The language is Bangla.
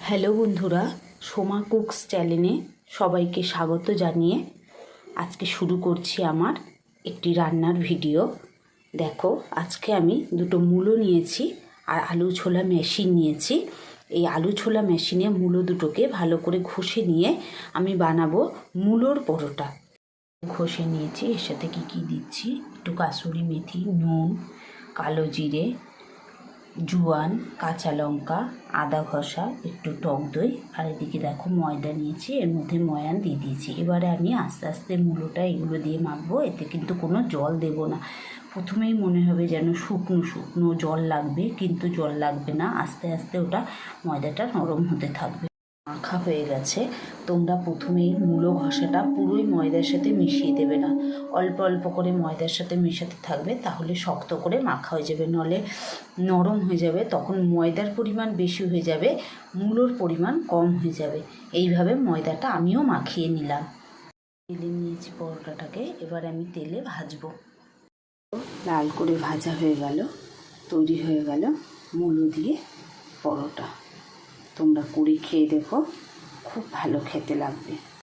হ্যালো বন্ধুরা, সোমা কুকস চ্যানেলে সবাইকে স্বাগত জানিয়ে আজকে শুরু করছি আমার একটি রান্নার ভিডিও। দেখো, আজকে আমি দুটো মূলো নিয়েছি আর আলু ছোলা মেশিন নিয়েছি। এই আলু ছোলা মেশিনে মূলো দুটোকে ভালো করে ঘষে নিয়ে আমি বানাবো মূলোর পরোটা। ঘষে নিয়েছি, এর সাথে কী দিচ্ছি, একটু কাসুরি মেথি, নুন, কালো জিরে, জোয়ান, কাঁচা লঙ্কা, আদা ঘষা, একটু টক দই, আর এদিকে দেখো ময়দা নিয়েছি, এর মধ্যে ময়ান দিয়ে দিয়েছি। এবারে আমি আস্তে আস্তে মূলোটা এগুলো দিয়ে মাখবো। এতে কিন্তু কোনো জল দেব না। প্রথমেই মনে হবে যেন শুকনো শুকনো জল লাগবে, কিন্তু জল লাগবে না। আস্তে আস্তে ওটা ময়দাটা নরম হতে থাকবে। মাখা হয়ে গেছে। তোমরা প্রথমেই মূলো ঘষাটা পুরোই ময়দার সাথে মিশিয়ে দেবে না, অল্প অল্প করে ময়দার সাথে মেশাতে থাকবে, তাহলে শক্ত করে মাখা হয়ে যাবে, নলে নরম হয়ে যাবে। তখন ময়দার পরিমাণ বেশি হয়ে যাবে, মূলোর পরিমাণ কম হয়ে যাবে। এইভাবে ময়দাটা আমিও মাখিয়ে নিলাম। তেলে নিয়েছি পরোটাটাকে, এবার আমি তেলে ভাজবো। লাল করে ভাজা হয়ে গেল, তৈরি হয়ে গেল মূলো দিয়ে পরোটা। তোমরা করে খেয়ে দেখো, খুব ভালো খেতে লাগবে।